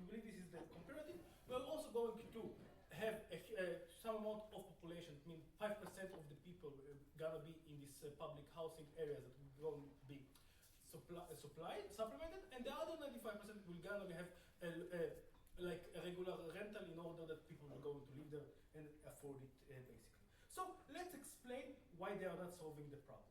believe this is the comparative. We're also going to have some amount of population. I mean, 5% of the people gonna be in these public housing areas that will going to be supplemented, and the other 95% will gonna have like a regular rental in order that people are going to live there and afford it basically. So let's explain why they are not solving the problem.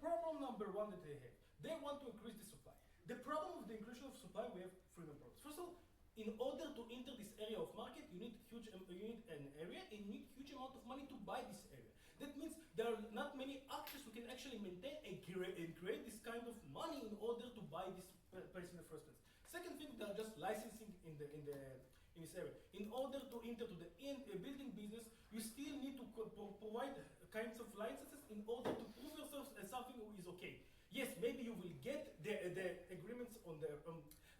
Problem number one that they want to increase the supply. The problem of the increase of supply, we have three main problems. First of all, in order to enter this area of market, you need an area and you need huge amount of money to buy this area. That means there are not many actors who can actually maintain and create this kind of money in order to buy this place in the first place. Second thing, they are just licensing in this area. In order to enter to the building business, you still need to provide kinds of licenses in order to prove yourself as something is okay. Yes, maybe you will get the agreements on the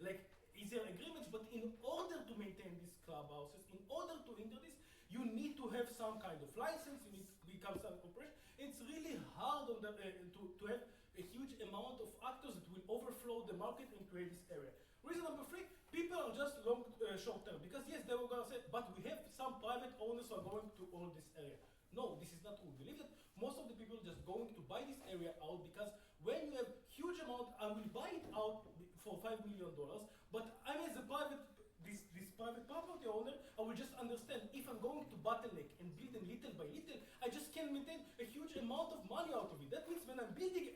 like easier agreements, but in order to maintain these clubhouses, in order to enter this, you need to have some kind of license, you need to become some corporation. It's really hard on the, to have a huge amount of actors that will overflow the market and create this area. Reason number three, people are just short term, because yes, they were going to say, but we have some private owners who are going to own this area. No, this is not true. We believe that most of the people are just going to buy this area out because when you have huge amount, I will buy it out for $5 million, but I as a this private property owner, I will just understand if I'm going to bottleneck and build them little by little, I just can maintain a huge amount of money out of it. That means when I'm building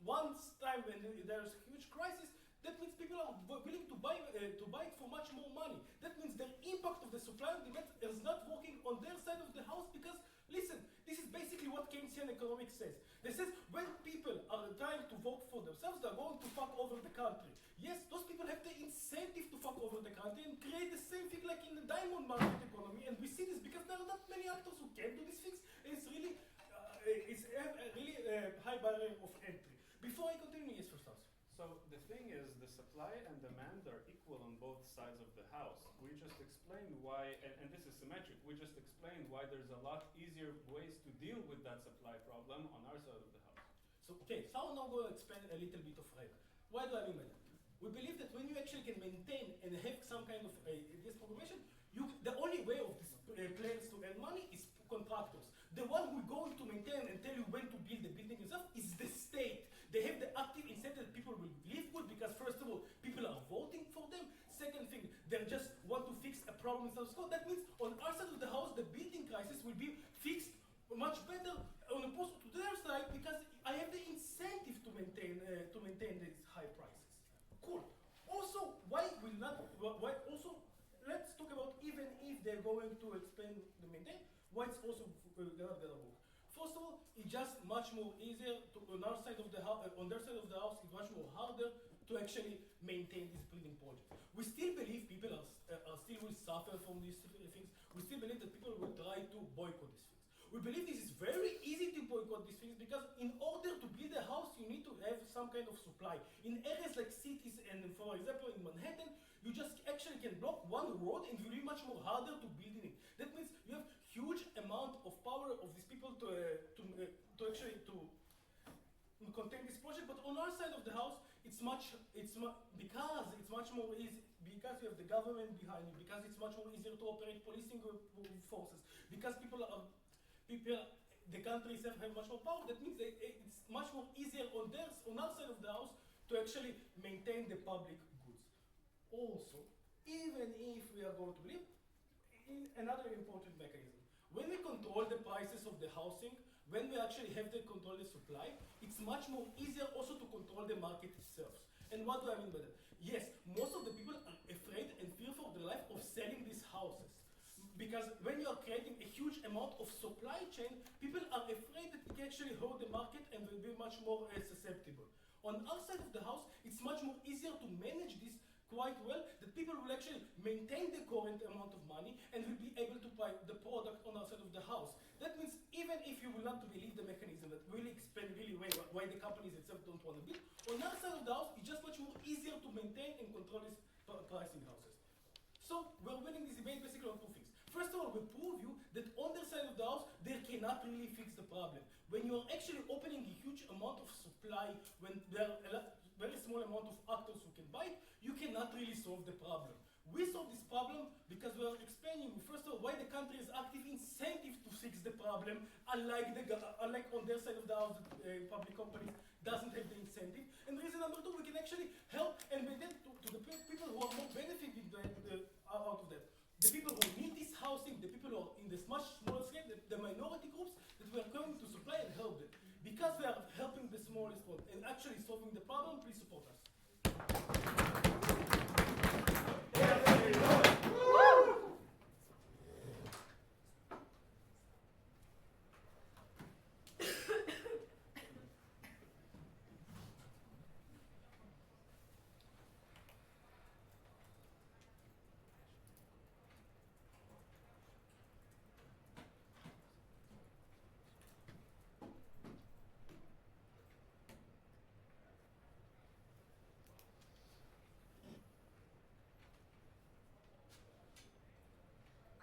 once time when there's a huge crisis, that means people are willing to buy it for much more money. That means the impact of the supply and demand is not working on their side of the house because, listen, this is basically what Keynesian economics says. They says when people are trying to vote for themselves, they're going to fuck over the country. Yes, those people have the incentive to fuck over the country and create the same thing like in the diamond market economy. And we see this because there are not many actors who can do these things. And it's really, high barrier of entry. Before I continue, yes, first house. So the thing is, the supply and demand are equal on both sides of the house. We just explained why, and this is symmetric, we just explained why there's a lot easier ways to deal with that supply problem on our side of the house. So, okay, so I'm now going to expand a little bit of Rina. Why do I mean by that? We believe that when you actually can maintain and have some kind of this programmation, the only way of these players to earn money is contractors. The one who is going to maintain and tell you when to build the building itself is the state. They have the active incentive that people will live good because first of all, people are voting for them. Second thing, they just want to fix a problem in status quo. That means on our side of the house, the building crisis will be fixed much better on opposed to their side because I have the incentive to maintain these high prices. Cool. Also, let's talk about even if they're going to expand the maintain, why it's also not gonna work. First of all, it's just much more easier on our side of the house. On their side of the house, it's much more harder to actually maintain this building project. We still believe people are still will suffer from these things. We still believe that people will try to boycott these things. We believe this is very easy to boycott these things because in order to build a house, you need to have some kind of supply. In areas like cities and, for example, in Manhattan, you just actually can block one road and it will be much more harder to build in it. That means you have huge amount of power of these people to contain this project. But on our side of the house, because it's much more easy, because you have the government behind you, because it's much more easier to operate policing forces, because the country itself have much more power. That means it's much more easier on our side of the house to actually maintain the public goods. Also, even if we are going to believe in another important mechanism, when we control the prices of the housing, when we actually have to control the supply, it's much more easier also to control the market itself. And what do I mean by that? Yes, most of the people are afraid and fear for their life of selling these houses. Because when you are creating a huge amount of supply chain, people are afraid that it can actually hurt the market and will be much more susceptible. On our side of the house, it's much more easier to manage this quite well, that people will actually maintain the current amount of money and will be able to buy the product on our side of the house. That means even if you will not believe the mechanism that really explain really well why the companies itself don't want to build, on our side of the house, it's just much more easier to maintain and control these pricing houses. So we're winning this debate basically on two things. First of all, we prove you that on their side of the house, they cannot really fix the problem. When you are actually opening a huge amount of supply, when there are a very small amount of actors who can buy it, you cannot really solve the problem. We solve this problem because we are explaining, first of all, why the country has active incentive to fix the problem, unlike on their side of the house, public companies doesn't have the incentive. And reason number two, we can actually help and present to the people who are more benefiting out of that. The people who need this housing, the people who are in this much smaller scale, the minority groups that we are going to supply and help them. Because we are helping the smallest one and actually solving the problem, please support us.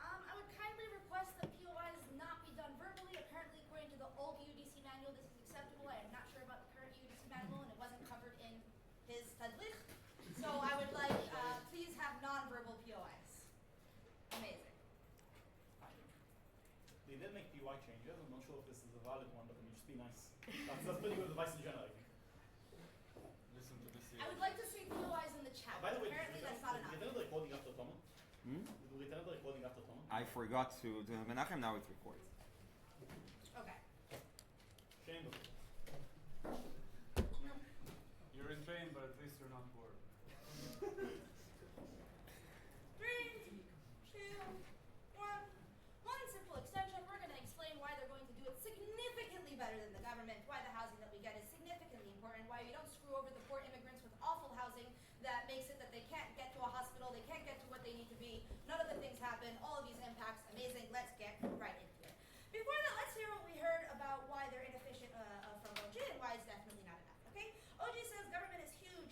I would kindly request that POIs not be done verbally. Apparently, according to the old UDC manual, this is acceptable. I am not sure about the current UDC manual, and it wasn't covered in his tadlich. So I would like, please have non-verbal POIs. Amazing. They did make POI changes. I'm not sure if this is a valid one, but I mean, just be nice. That's pretty good advice in general, I think. Listen to this. I would like to see POIs in the chat. By the way, Apparently, that's not did enough. we return the recording after Toma? Did we return the recording after Toma? I forgot to Menachem, now it's recorded. Okay. Shame of it. You're in pain, but at least you're not bored. 3, 2, 1. One simple extension. We're going to explain why they're going to do it significantly better than the government, why the housing that we get is significantly important, why we don't screw over the poor immigrants with awful housing that makes it that they can't get to a hospital, they can't get to what they need to be, none of the things happen, all of these impacts, amazing, let's get right into it. Before that, let's hear what we heard about why they're inefficient from OG and why it's definitely not enough, okay? OG says government is huge,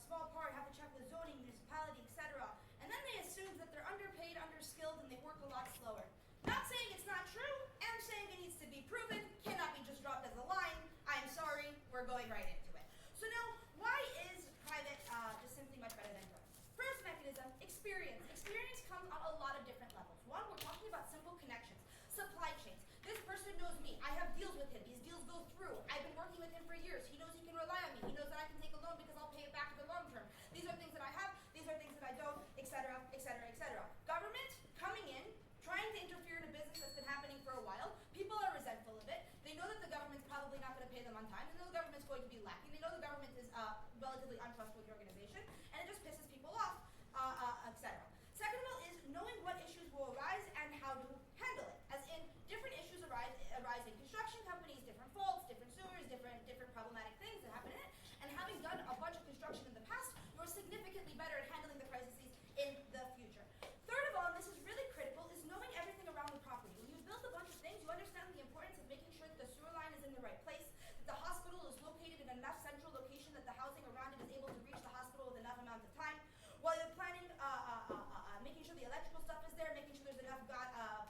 small part, have to check with zoning, municipality, etc. And then they assume that they're underpaid, underskilled, and they work a lot slower. Not saying it's not true, am saying it needs to be proven, cannot be just dropped as a line. I'm sorry, we're going right into it. So now, why is private just simply much better than government? First mechanism, experience. Experience comes on a lot of different levels. One, we're talking about simple connections, supply chains. This person knows me. I have deals with him. These deals go through. I've been working with him for years. He knows he can rely on me. He knows that I can take a loan because I'll pay it back in the long term. These are things that I have. These are things that I don't, etc., etc., etc. Government coming in, trying to interfere in a business that's been happening for a while. People are resentful of it. They know that the government's probably not going to pay them on time. They know the government's going to be lacking. They know the government is a relatively untrustworthy organization, and it just pisses people off, etc. Second of all is knowing what issues will arise and how to handle it. As in, different issues arise in construction companies, different faults, different sewers, different problematic things that happen in it. And having done a bunch of construction in the past, you're significantly better at handling the crises in the future. Third of all, and this is really critical, is knowing everything around the property. When you've built a bunch of things, you understand the importance of making sure that the sewer line is in the right place, that the hospital is located in enough central location that the housing around it is able to reach the hospital with enough amount of time. While you're planning, making sure the electrical stuff is there, making sure there's enough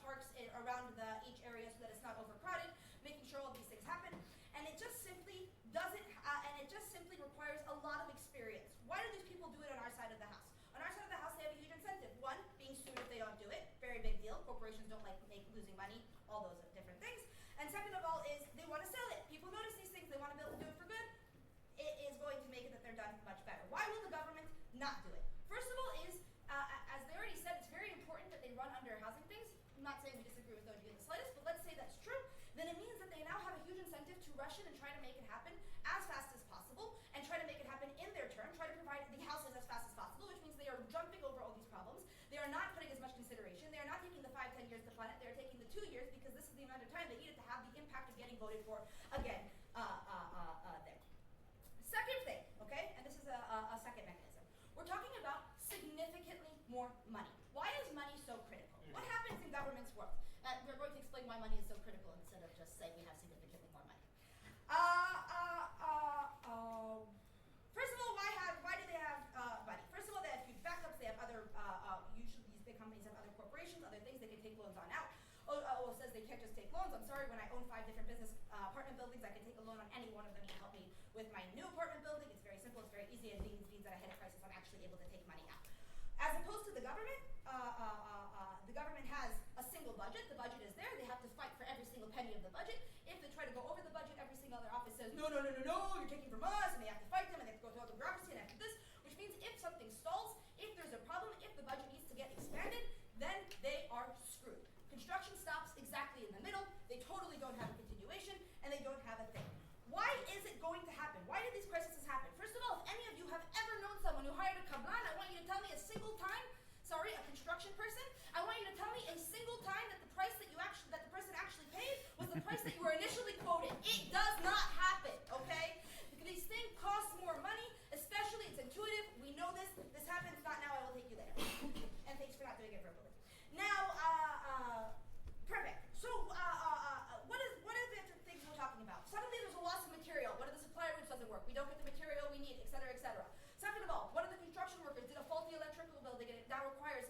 parks around each area so that it's not overcrowded, making sure all these things happen. And it just simply doesn't, and it just simply requires a lot of experience. Why do these people do it on our side of the house? On our side of the house, they have a huge incentive. One, being sued if they don't do it. Very big deal. Corporations don't like losing money, all those different things. And second of all is they want to sell it. People notice these things. They want to be able to do it for good. It is going to make it that they're done much better. Why will the government not do it? First of all is, as they already said, it's very important that they run under housing things. I'm not saying we disagree with OG in the slightest, but let's say that's true. Then it means that they now have a huge incentive to rush in and try to make it happen as fast as possible and try to make it happen in their term, try to provide the houses as fast as possible, which means they are jumping over all these problems. They are not putting as much consideration. They are not taking the 5-10 years to plan it. They are taking the 2 years because this is the amount of time they needed to have the impact of getting voted for again there. Second thing, okay, and this is a second mechanism. We're talking about significantly more money. Why is money so critical? What happens in government's world? We're going to explain why money is so critical instead of just saying we have significantly more money. First of all, why do they have money? First of all, they have huge backups. They have other, usually these big companies have other corporations, other things they can take loans on out. OO says they can't just take loans. I'm sorry, when I own 5 different business apartment buildings, I can take a loan on any one of them to help me with my new apartment building. It's very simple, it's very easy, and it means that I hit a crisis, I'm actually able to take opposed to the government has a single budget. The budget is there. They have to fight for every single penny of the budget. If they try to go over the budget, every single other office says, no, you're taking from us, and they have to fight them, and they have to go through all the bureaucracy and after this, which means if something stalls, if there's a problem, if the budget needs to get expanded, then they are screwed. Construction stops exactly in the middle. They totally don't have a continuation, and they don't have a thing. Why is it going to happen? Why did these crises happen? First of all, if any of you have ever known someone who hired a kablan, I want you to tell me a single time, a construction person, I want you to tell me a single time that the price that the person actually paid was the price that you were initially quoted. It does not happen, okay? Because these things cost more money, especially, it's intuitive, we know this happens, not now, I will take you later. And thanks for not doing it verbally. Now, perfect. So, what are the things we're talking about? Suddenly there's a loss of material. One of the supply routes doesn't work. We don't get the material we need, et cetera, et cetera. Second of all, one of the construction workers did a faulty electrical building, and it now requires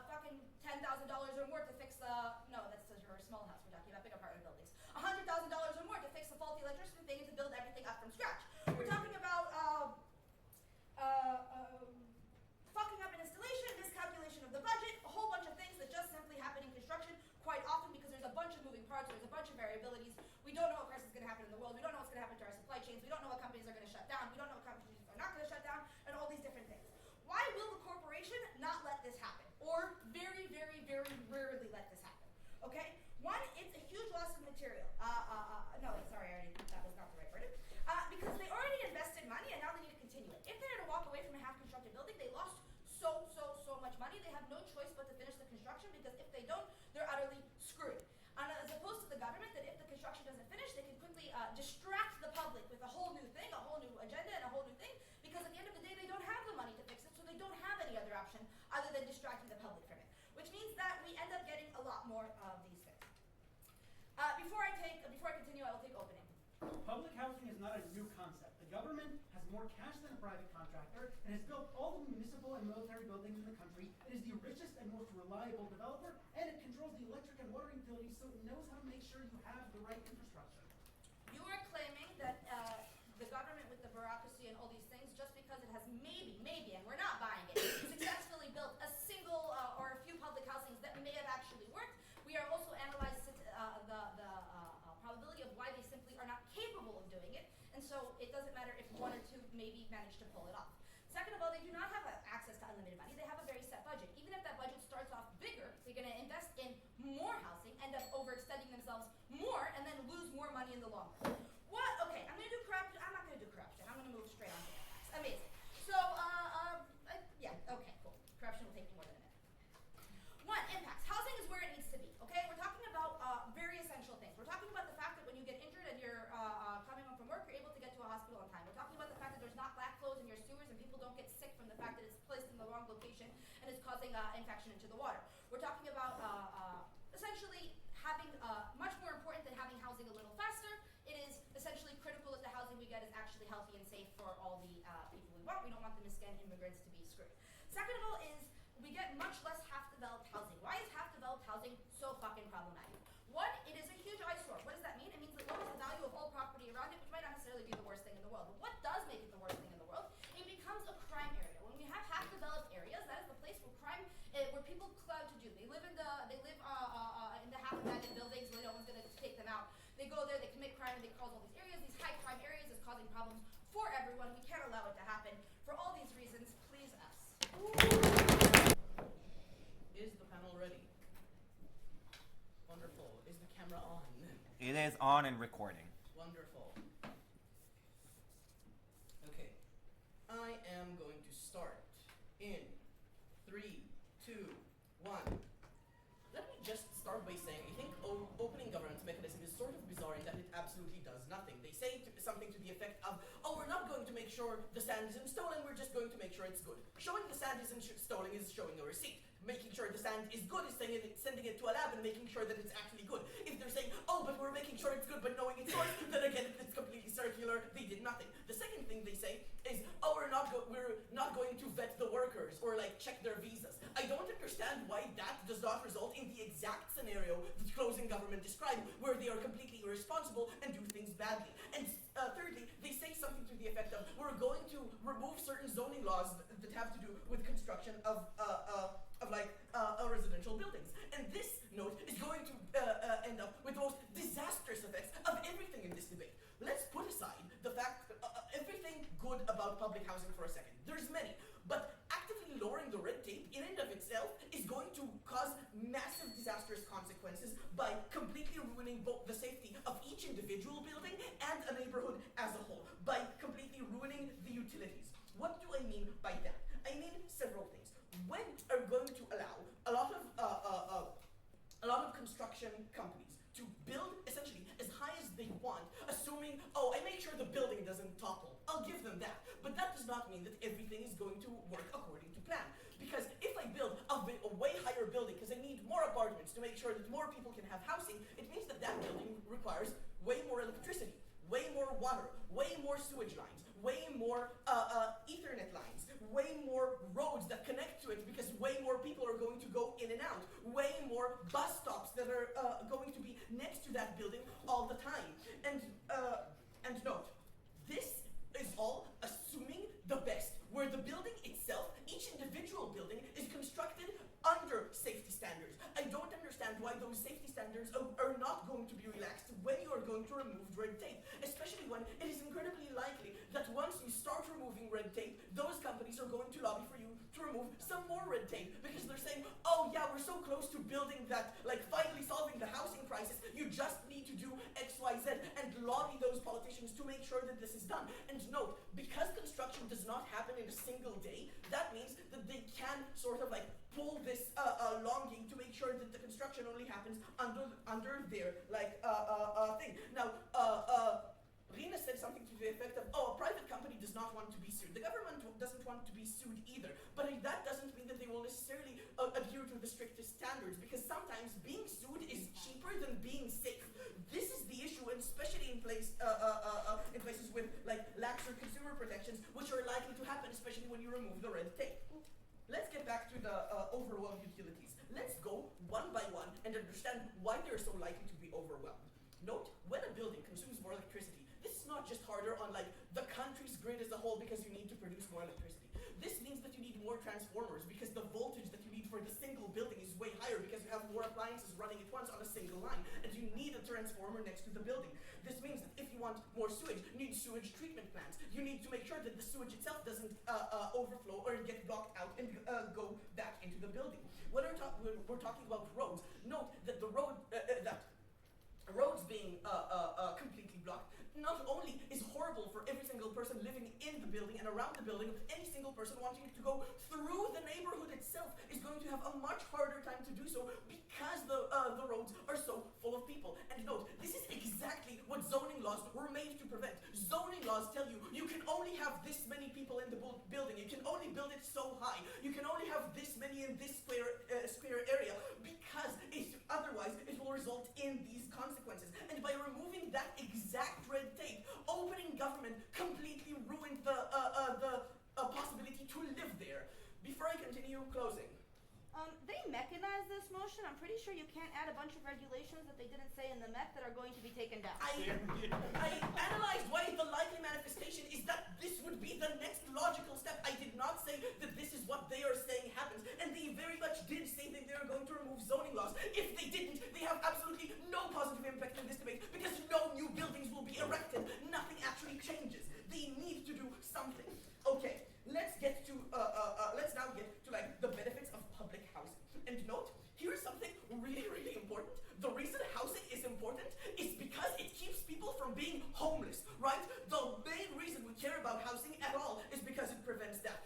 fucking $10,000 or more to fix the, no, that's your small house we're talking about, big apartment buildings. $100,000 or more to fix the faulty electricity thing and to build everything up from scratch. We're talking about fucking up an installation, miscalculation of the budget, a whole bunch of things that just simply happen in construction quite often because there's a bunch of moving parts, there's a bunch of variabilities. We don't know what crisis is going to happen in the world. We don't know what's going to happen to our supply chains. We don't know what companies are going to shut down. We don't know what companies are not going to shut down, and all these different things. Why will the corporation not let this happen? Or very, very, very rarely let this happen? Okay? One, it's a huge loss of material. That was not the right word. Because they already invested money and now they need to continue it. If they were to walk away from a half-constructed building, they lost so much money. They have no choice but to finish the construction because if they don't, they're utterly screwed. As opposed to the government, that if the construction doesn't finish, they can quickly distract the public with a whole new thing, a whole new agenda, and a whole new thing, because at the end of the day, they don't have the money to fix it, so they don't have any other option other than distracting the public from it, which means that we end up getting a lot more of these things. Before I continue, I will take opening. Public housing is not a new concept. The government has more cash than a private contractor and has built all the municipal and military buildings in the country. It is the richest and most reliable developer, and it controls the electric and water utilities, so it knows how to make sure you have the right infrastructure. You are claiming that the government with the bureaucracy and all these things, just because it has maybe, and we're not buying it, successfully built a single or a few public housings that may have actually worked. We are also analyzing the probability of why they simply are not capable of doing it, and so it doesn't matter if one or two maybe manage to pull it off. Second of all, they do not have access to unlimited money. They have a very set budget. Even if that budget starts off bigger, they're going to invest in more housing, end up overextending themselves more, and then lose more money in the long run. What? Okay, I'm going to do corruption. I'm not going to do corruption. I'm going to move straight on to impacts. Amazing. So, okay, cool. Corruption will take me more than a minute. One, impacts. Housing is where it needs to be, okay? We're talking about very essential things. We're talking about the fact that when you get injured and you're coming home from work, you're able to get to a hospital on time. We're talking about the fact that there's not black clothes in your sewers and people don't get sick from the fact that it's placed in the wrong location and it's causing infection into the water. We're talking about essentially having, much more important than having housing a little faster, it is essentially critical that the housing we get is actually healthy and safe for all the people we want. We don't want the misguided immigrants to be screwed. Second of all is we get much less half-developed housing. Why is half-developed housing so fucking problematic? One, it is a huge eyesore. What does that mean? It means it lowers the value of all property around it, which might not necessarily be the worst thing in the world. But what does make it the worst thing in the world? It becomes a crime area. When we have half-developed areas, that is the place where crime, where people cloud to do. They live in the half-abandoned buildings where no one's going to take them out. They go there, they commit crime, and they cause all these areas. These high crime areas is causing problems for everyone. We can't allow it to happen. For all these reasons, please us. Is the panel ready? Wonderful. Is the camera on? It is on and recording. Wonderful. Okay. I am going to start in 3, 2, 1. Let me just start by saying I think opening governance mechanism is sort of bizarre in that it absolutely does nothing. They say something to the effect of, oh, we're not going to make sure the sand isn't stolen, we're just going to make sure it's good. Showing the sand isn't stolen is showing a receipt. Making sure the sand is good is sending it to a lab and making sure that it's actually good. If they're saying, oh, but we're making sure it's good but knowing it's yours, then again, it's completely circular, they did nothing. The second thing they say is, oh, we're not going to vet the workers or like check their visas. I don't understand why that does not result in the exact scenario that closing government described, where they are completely irresponsible and do things badly. And thirdly, they say something to the effect of, we're going to remove certain zoning laws that have to do with construction of residential buildings. And this note is going to end up with the most disastrous effects of everything in this debate. Let's put aside the fact everything good about public housing for a second. There's many, but actively lowering the red tape in and of itself is going to cause massive disastrous consequences by completely ruining both the safety of each individual building and a neighborhood as a whole, by completely ruining the utilities. What do I mean by that? I mean several things. When are going to allow a lot of construction companies to build essentially as high as they want, assuming, oh, I make sure the building doesn't topple. I'll give them that. But that does not mean that everything is going to work according to plan. Because if I build a way higher building, because I need more apartments to make sure that more people can have housing, it means that that building requires way more electricity, way more water, way more sewage lines, way more Ethernet lines, way more roads that connect to it, because way more people are going to go in and out, way more bus stops that are going to be next to that building all the time. And note, this is all assuming the best, where the building itself, each individual building, is constructed under safety standards. I don't understand why those safety standards are not going to be relaxed when you are going to remove red tape, especially when it is incredibly likely that once you start removing red tape, those companies are going to lobby for you to remove some more red tape, because they're saying, oh yeah, we're so close to building that, like finally solving the housing crisis, you just need to do X, Y, Z, and lobby those politicians to make sure that this is done. And note, because construction does not happen in a single day, that means that they can sort of like pull this longing to make sure that the construction only happens under their thing. Now, Rina said something to the effect of, oh, a private company does not want to be sued. The government doesn't want to be sued either. But that doesn't mean that they will necessarily adhere to the strictest standards, because sometimes being sued is cheaper than being safe. This is the issue, and especially in places with like laxer consumer protections, which are likely to happen, especially when you remove the red tape. Let's get back to the overwhelmed utilities. Let's go one by one and understand why they're so likely to be overwhelmed. Note, when a building consumes more electricity, this is not just harder on like the country's grid as a whole because you need to produce more electricity. This means that you need more transformers because the voltage that you need for the single building is way higher because you have more appliances running at once on a single line, and you need a transformer next to the building. This means that if you want more sewage, you need sewage treatment plants. You need to make sure that the sewage itself doesn't overflow or get blocked out and go back into the building. When we're talking about roads, note that the roads being completely blocked not only is horrible for every single person living in the building and around the building, any single person wanting to go through the neighborhood itself is going to have a much harder time to do so because the roads are so full of people. And note, this is exactly what zoning laws were made to prevent. Zoning laws tell you you can only have this many people in the building, you can only build it so high, you can only have this many in this square area, because otherwise it will result in these consequences. And by removing that exact red tape, opening government completely ruined the possibility to live there. Before I continue, closing. They mechanized this motion. I'm pretty sure you can't add a bunch of regulations that they didn't say in the mech that are going to be taken down. I analyzed why the likely manifestation is that this would be the next logical step. I did not say that this is what they are saying happens, and they very much did say that they are going to remove zoning laws. If they didn't, they have absolutely no positive impact in this debate, because no new buildings will be erected. Nothing actually changes. They need to do something. Okay, let's now get to like the benefits of public housing. And note, here's something really, really important. The reason housing is important is because it keeps people from being homeless, right? The main reason we care about housing at all is because it prevents that.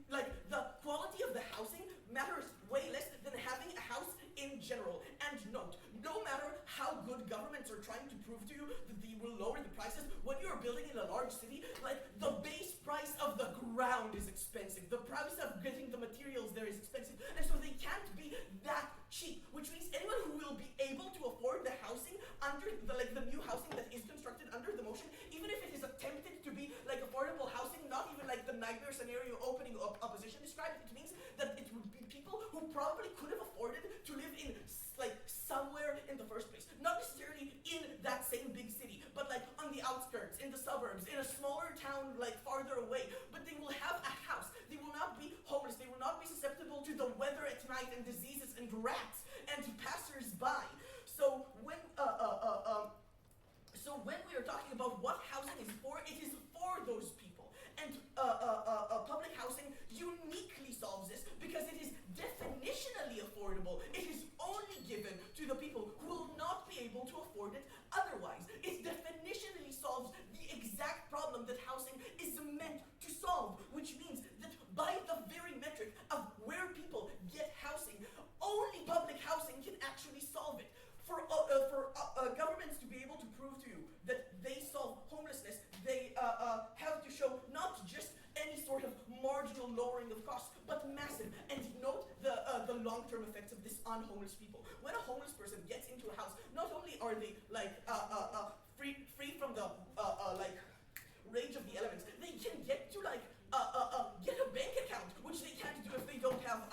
Like, the quality of the housing matters way less than having a house in general. And note, no matter how good governments are trying to prove to you that they will lower the prices, when you're building in a large city, like, the base price of the ground is expensive. The price of getting the materials there is expensive. And so they can't be that cheap, which means anyone who will be able to afford the housing under the new housing that is constructed under the motion, even if it is attempted to be like affordable housing, not even like the nightmare scenario opening opposition described, it means that it would be people who probably could have afforded to live in like somewhere in the first place, not necessarily in that same big city, but like on the outskirts, in the suburbs, in a smaller town like farther away, but they will night, and diseases and rats and passers-by. So when we are talking about what housing is for, it is for those people. And public housing uniquely solves this because it is definitionally affordable. It is only given to the people who will not be able to afford it otherwise. It definitionally solves the exact problem that housing is meant to solve, which means that by the very metric of where people get housing, only public housing can actually solve it. For governments to be able to prove to you that they solve homelessness, they have to show not just any sort of marginal lowering of costs, but massive. And note the long-term effects of this on homeless people. When a homeless person gets into a house, not only are they free from the rage of the elements, they can get to get a bank account, which they can't do if they don't have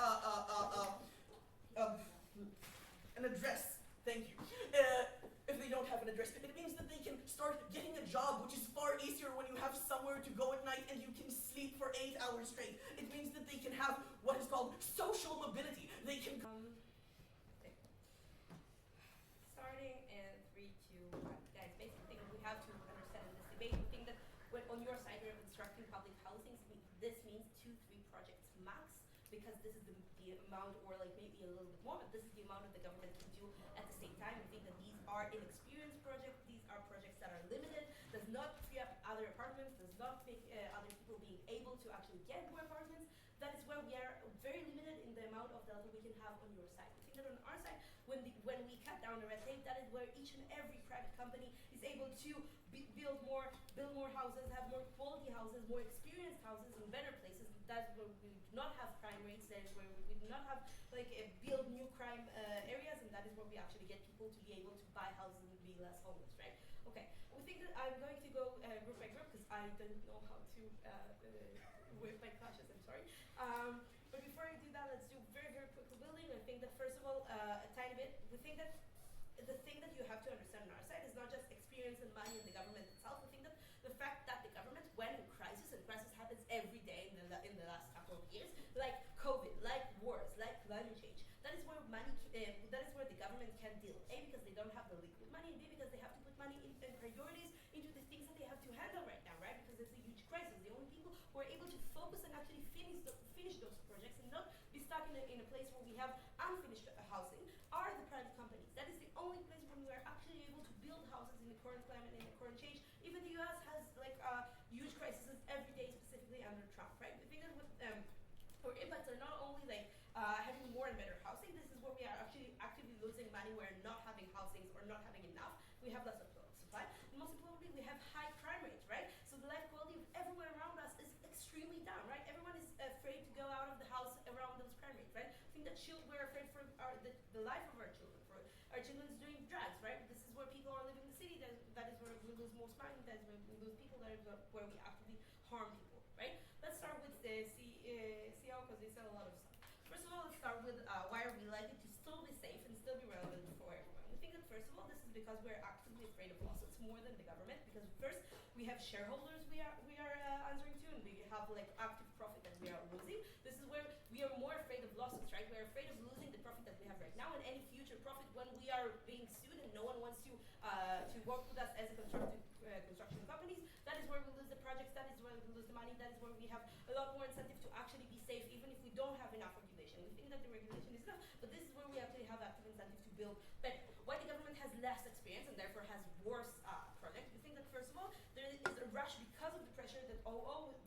an address. Thank you. If they don't have an address, it means that they can start getting a job, which is far easier when you have somewhere to go at night and you can sleep for 8 hours straight. It means that they can have what is called social mobility. They can. Starting in 3, 2, 1. Guys, basic thing we have to understand in this debate, we think that when on your side you're constructing public housing, this means 2, 3 projects max, because this is the amount, or maybe a little bit more, but this is the amount that the government can do at the same time. We think that these are inexperienced projects, these are projects that are limited, does not free up other apartments, does not make other people being able to actually get more apartments. That is where we are very limited in the amount of delta we can have on your side. We think that on our side, when we cut down the red tape, that is where each and every private company is able to build more houses, have more quality houses, more experienced houses in better places. That's where we do not have crime rates, that is where we do not have build new crime areas, and that is where we actually get people to be able to buy houses and be less homeless, right? Okay, we think that I'm going to go group by group because I don't know how to wave my clashes, I'm sorry. But before I do that, let's do very, very quick building. I think that first of all, a tiny bit, we think that the thing that you have to understand on our side is not just experience and money in the government itself. We think that the fact that the government, when in crisis, and crisis happens every day in the last couple of years, like COVID, like wars, like climate change, that is where that is where the government can deal. A, because they don't have the liquid money, and B, because they have to put money in priorities into the things that they have to handle right now, right? Because it's a huge crisis. The only people who are able to focus and actually finish those projects and not be stuck in a place where we have unfinished housing are the private companies. That is the only place where we are actually able to build houses in the current climate, in the current change. Even the US has huge crises every day, specifically under Trump, right? We think that with our impacts are not only having more and better housing. This is where we are actually actively losing money. We're not having housings or not having enough. We have less supply. And most importantly, we have high crime rates, right? So the life quality of everyone around us is extremely down, right? Everyone is afraid to go out of the house around those crime rates, right? I think that we're afraid for the life of our children. For our children is doing drugs, right? This is where people are living in the city. That is where we lose most money. That is where we lose people. That is where we actively harm people, right? Let's start with the CO because they said a lot of stuff. First of all, let's start with why are we likely to still be safe and still be relevant for everyone. We think that first of all, this is because we're actively afraid of losses more than the government. Because first, we have shareholders we are answering to, and we have active profit that we are losing. This is where we are more afraid of losses, right? We're afraid of losing the profit that we have right now and any future profit when we are being sued and no one wants to work with us as a construction companies. That is where we lose the projects. That is where we lose the money. That is where we have a lot more incentive to actually be safe, even if we don't have enough regulation. We think that the regulation is enough, but this is where we actually have active incentive to build better. Why the government has less experience and therefore has worse projects? We think that first of all, there is a rush because of the pressure that OO is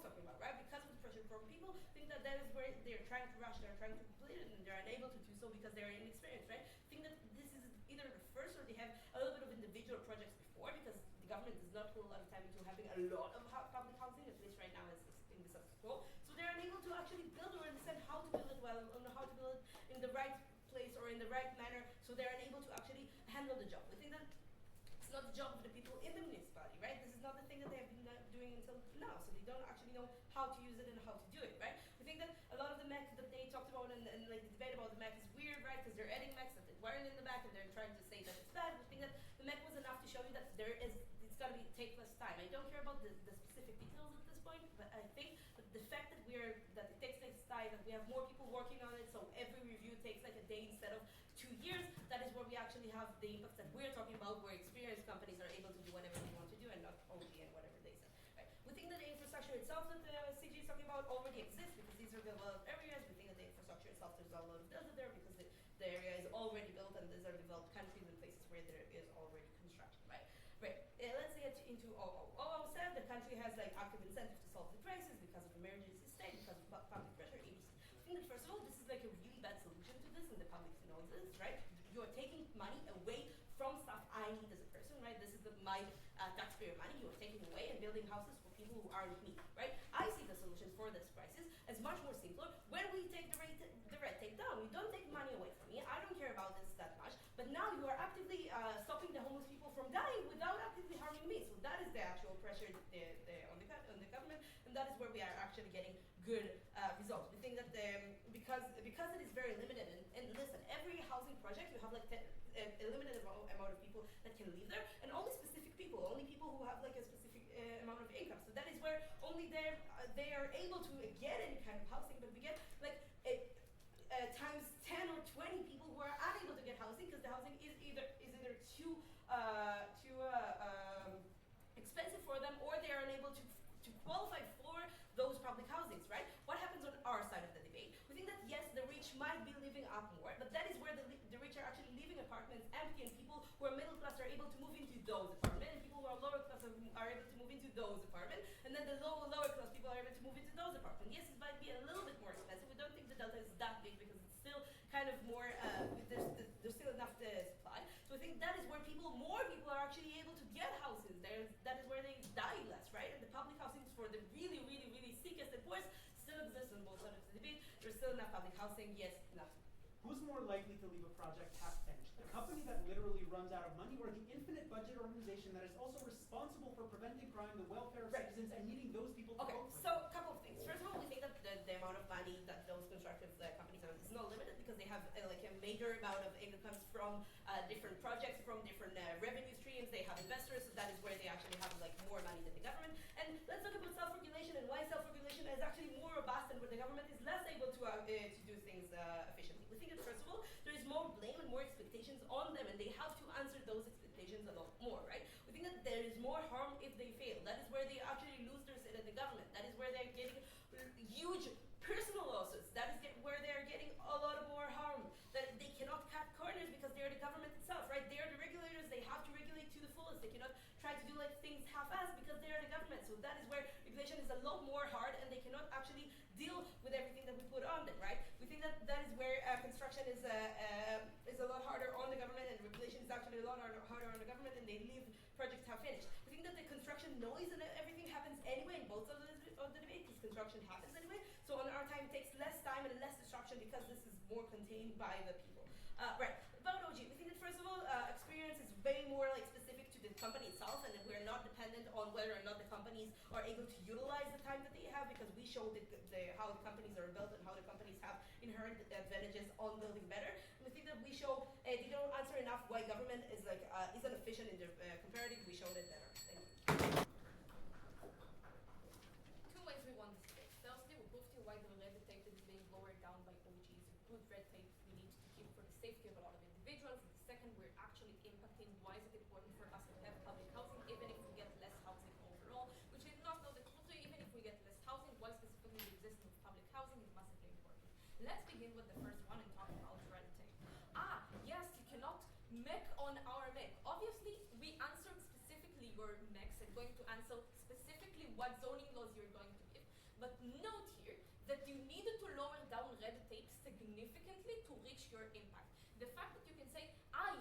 talking about, right? Because of the pressure from people, think that is where they're trying to rush, they're trying to complete it, and they're unable to do so because they're inexperienced, right? Think that this is either the first or they have a little bit of individual projects before because the government does not put a lot of time into having a lot of public housing, at least right now is in the status quo. So they're unable to actually build or understand how to build it well, or how to build it in the right place or in the right manner, so they're unable to actually handle the job. We think that it's not the job of the people in the municipality, right? This is not the thing that they have been doing until now, so they don't actually know how to use it and how to do it, right? We think that a lot of the mechs that they talked about and the debate about the mech is weird, right? Because they're adding mechs that they weren't in the back and they're trying to say that it's bad. We think that the mech was enough to show you that it's going to take less time. I don't care about the specific details at this point, but I think that the fact that it takes less time but we have more people working on it, so every review takes like a day instead of 2 years. That is where we actually have the impacts that we're talking about, where experienced companies are able to do whatever they want to do and not only in whatever they say. Right? We think that the infrastructure itself that the CG is talking about already exists because these are developed areas. We think that the infrastructure itself, there's a lot of delta there because the area is already built and these are developed countries and places where there is already construction. Right? Right. Let's get into OO. OO said the country has like active incentive to solve the crisis because of emergency state, because of public pressure, ABC. I think that first of all, this is like a really bad solution to this, and the public knows this, right? You're taking money away from stuff I need as a person, right? This is my taxpayer money you're taking away and building houses for people who aren't me, right? I see the solution for this crisis as much more simpler when we take the red tape down. You don't take money away from me. I don't care about this that much, but now you are actively stopping the homeless people from dying without actively harming me. So that is the actual pressure on the government, and that is where we are actually getting good results. We think that because it is very limited, and listen, every housing project you have like a limited amount of people that can live there, and only specific people, only people who have like a specific amount of income. So that is where only they are able to get any kind of housing, but we get like times 10 or 20 people who are unable to get housing because the housing is either too expensive for them, or they are unable to qualify for those public housings, right? What happens on our side of the debate? We think that yes, the rich might be living up more, but that is where the rich are actually leaving apartments empty, and people who are middle class are able to move into those apartments, and people who are lower class are able to move into those apartments, and then the lower class people are able to move into those apartments. Yes, it might be a little bit more expensive. We don't think the delta is that big because it's still kind of more, there's still enough supply. So I think that is where more people are actually able to get houses. That is where they die less, right? And the public housing for the really, really, really sickest and poorest still exists on both sides of the debate. There's still enough public housing, yes, enough. Who's more likely to leave a project half finished? The company that literally runs out of money, or the infinite budget organization that is also responsible for preventing crime, the welfare of citizens, and needing those people to Okay, vote for so them? a couple of things. First of all, we think that the amount of money that those constructive companies have is not limited because they have like a major amount of incomes from different projects, from different revenue streams. They have investors, so that is where they actually have like more money than the government. And let's talk about self-regulation and why self-regulation is actually more robust and where the government is less able to do things efficiently. We think that first of all, there is more blame and more expectations on them, and they have to answer those expectations a lot more, right? We think that there is more harm if they fail. That is where they actually lose their seat at the government. That is where they're getting huge personal losses. That is where they're getting a lot more harm. That they cannot cut corners because they're the government itself, right? They are the regulators. They have to regulate to the fullest. They cannot try to do like things half-assed because they are the government. So that is where regulation is a lot more hard, and they cannot actually deal with everything that we put on them, right? We think that that is where construction is a lot harder on the government, and regulation is actually a lot harder on the government, and they leave projects half finished. We think that the construction noise and everything happens anyway in both sides of the debate because construction happens anyway. So on our time, it takes less time and less disruption because this is more contained by the people. Right. About OG, we think that first of all, experience is way more like specific to the company itself, and that we're not dependent on whether or not the companies are able to utilize the time that they have, because we show how the companies are built and how the companies have inherent advantages on building better. And we think that we show they don't answer enough why government is like isn't efficient in their comparative. We showed it better. Thank you. Two ways we won this debate. Firstly, we proved to you why the red tape that is being lowered down by OG is a good red tape we need to keep for the safety of a lot of individuals. And second, we're actually impacting why is it important for us to have public housing, even if we get less housing overall, which is not the truth. Even if we get less housing, why specifically the existence of public housing is massively important. Let's begin with the first one and talk about red tape. Yes, you cannot make on our map. Obviously, we answered specifically your max and going to answer specifically what zoning laws you're going to give. But note here that you needed to lower down red tape significantly to reach your impact. The fact that you can say,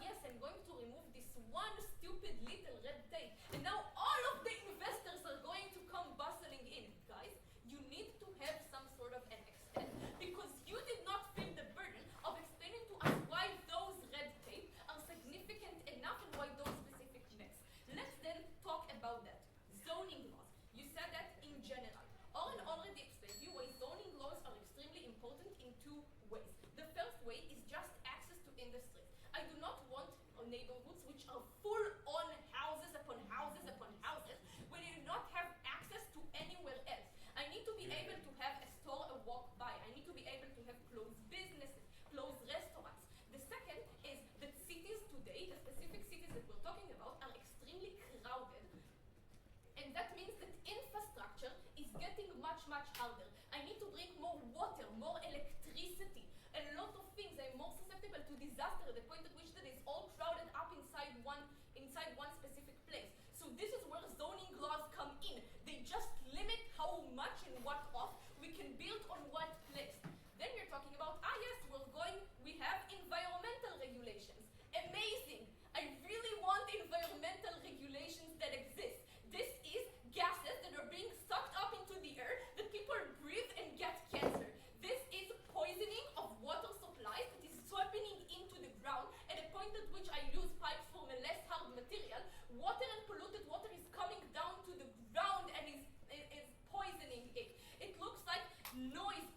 yes, I'm going to remove this one stupid little red tape, and now all of the investors are going to come bustling in. Guys, you need to have some sort of an extent, because you did not feel the burden of explaining to us why those red tape are significant enough and why those specific next. Let's then talk about that. Zoning laws. You said that in general. Oren already explained to you why zoning laws are extremely important in two ways. The first way is just access to industry. I do not want neighborhoods which are full on houses upon houses upon houses where you do not have access to anywhere else. I need to be able to have a store a walk by. I need to be be able to have closed businesses, closed restaurants. The second is that cities today, the specific cities that we're talking about, are extremely crowded. And that means that infrastructure is getting much, much harder. I need to drink more water, more electricity, a lot of things. I'm more susceptible to disaster at the point at which that is all crowded up inside one specific place. So this is where zoning laws come in. They just limit how much and what off we can build on what place. Then you're talking about, we have environmental regulations. Amazing. I really want environmental regulations that exist. This is gases that are being sucked up into the air that people breathe and get cancer. This is poisoning of water supplies that is sweeping into the ground at a point at which I use pipes from a less hard material. Water and polluted water is coming down to the ground and is poisoning it. It looks like noise,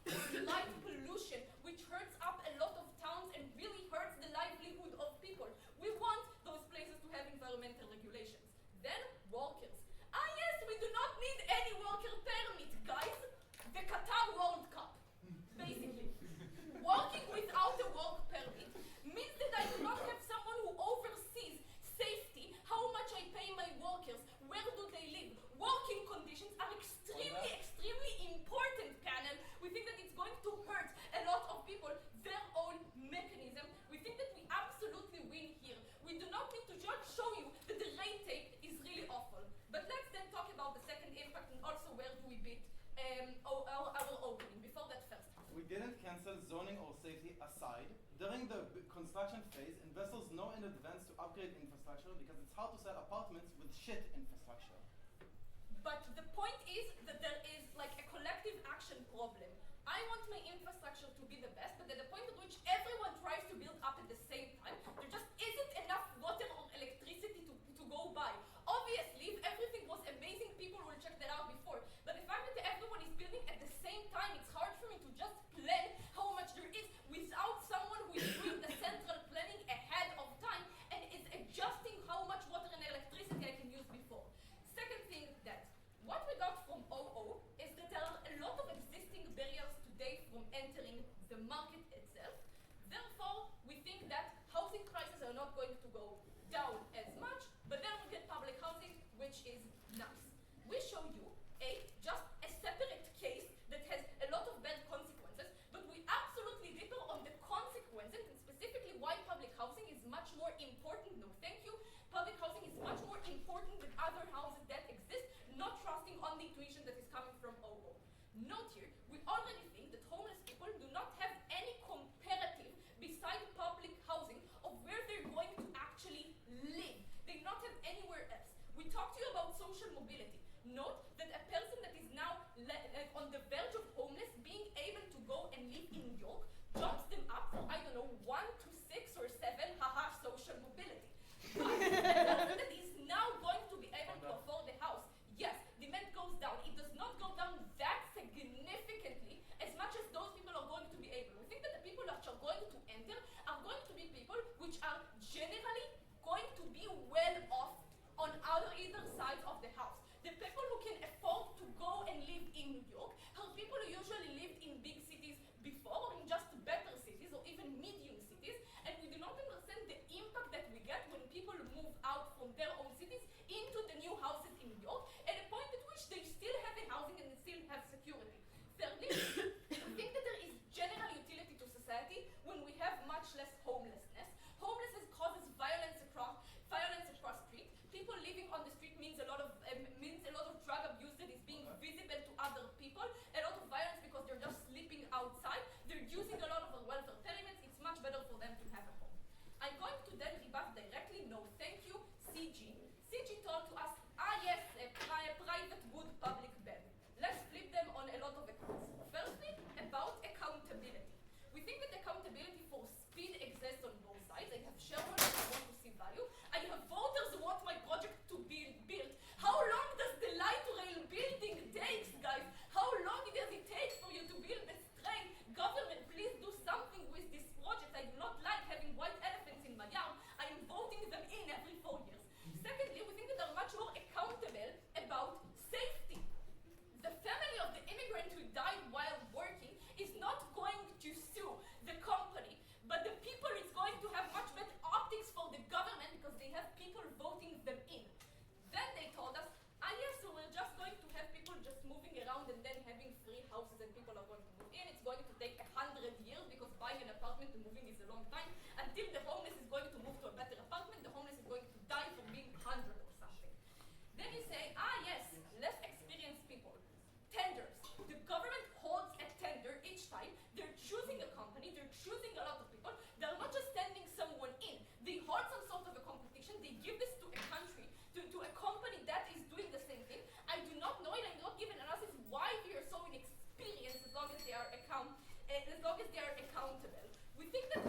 light pollution, which hurts up a lot of towns and really hurts the livelihood of people. We want those places to have environmental regulations. Then, walkers. Yes, we do not need any walker permit, guys. The Qatar World Cup, basically. Walking without a walk permit means that I do not have someone who oversees safety, how much I pay my walkers, where do they live. Walking conditions are extremely important, panel. We think that it's going to hurt a lot of people, their own mechanism. We think that we absolutely win here. We do not need to just show you that the red tape is really awful. But let's then talk about the second impact and also where do we beat our opening. Before that first. We didn't cancel zoning or safety aside. During the construction phase, investors know in advance to upgrade infrastructure because it's hard to sell apartments with shit infrastructure. But the point is that there is like a collective action problem. I want my infrastructure to be the best, but at the point at which everyone tries to build up at the same time, there just isn't enough water or electricity to go by. Obviously, if everything was amazing, people will check that out before. But the fact that everyone is building at the same time, it's hard for me to just plan how much there is without someone who is doing the central planning ahead of time and is adjusting how much water and electricity I can use before. Second thing that what we got from OO is that there are a lot of existing barriers today from entering the market itself. Therefore, we think that housing prices are not going to go down as much, but then we get public housing, which is nice. We show you just a separate case that has a lot of bad consequences, but we absolutely differ on the consequences and specifically why public housing is much more important. No, thank you. Public housing is much more important than other houses that exist, not trusting on the intuition that is coming from OO. Note here, we already think that homeless people do not have any comparative beside public housing of where they're going to actually live. They do not have anywhere else. We talked to you about social mobility. Note that a person that is now on the verge of homeless being able to go and live in New York jumps them up from, 1 to 6 or 7, haha, social mobility. But the person that is now going to be able to afford the house, yes, demand goes down. It does not go down that significantly as much as those people are going to be able. We think that the people that are going to enter are going to be people which are generally going to be well off on either sides of the house. The people who can afford to go and live in New York are people people are going to move in. It's going to take 100 years because buying an apartment and moving is a long time. Until the homeless is going to move to a better apartment, the homeless is going to die from being 100 or something. Then you say, yes, less experienced people. Tenders. The government holds a tender each time. They're choosing a company. They're choosing a lot of people. They're not just sending someone in. They hold some sort of a competition. They give this to a country, to a company that is doing the same thing. I do not know it. I'm not given analysis why they are so inexperienced as long as they are accountable. We think that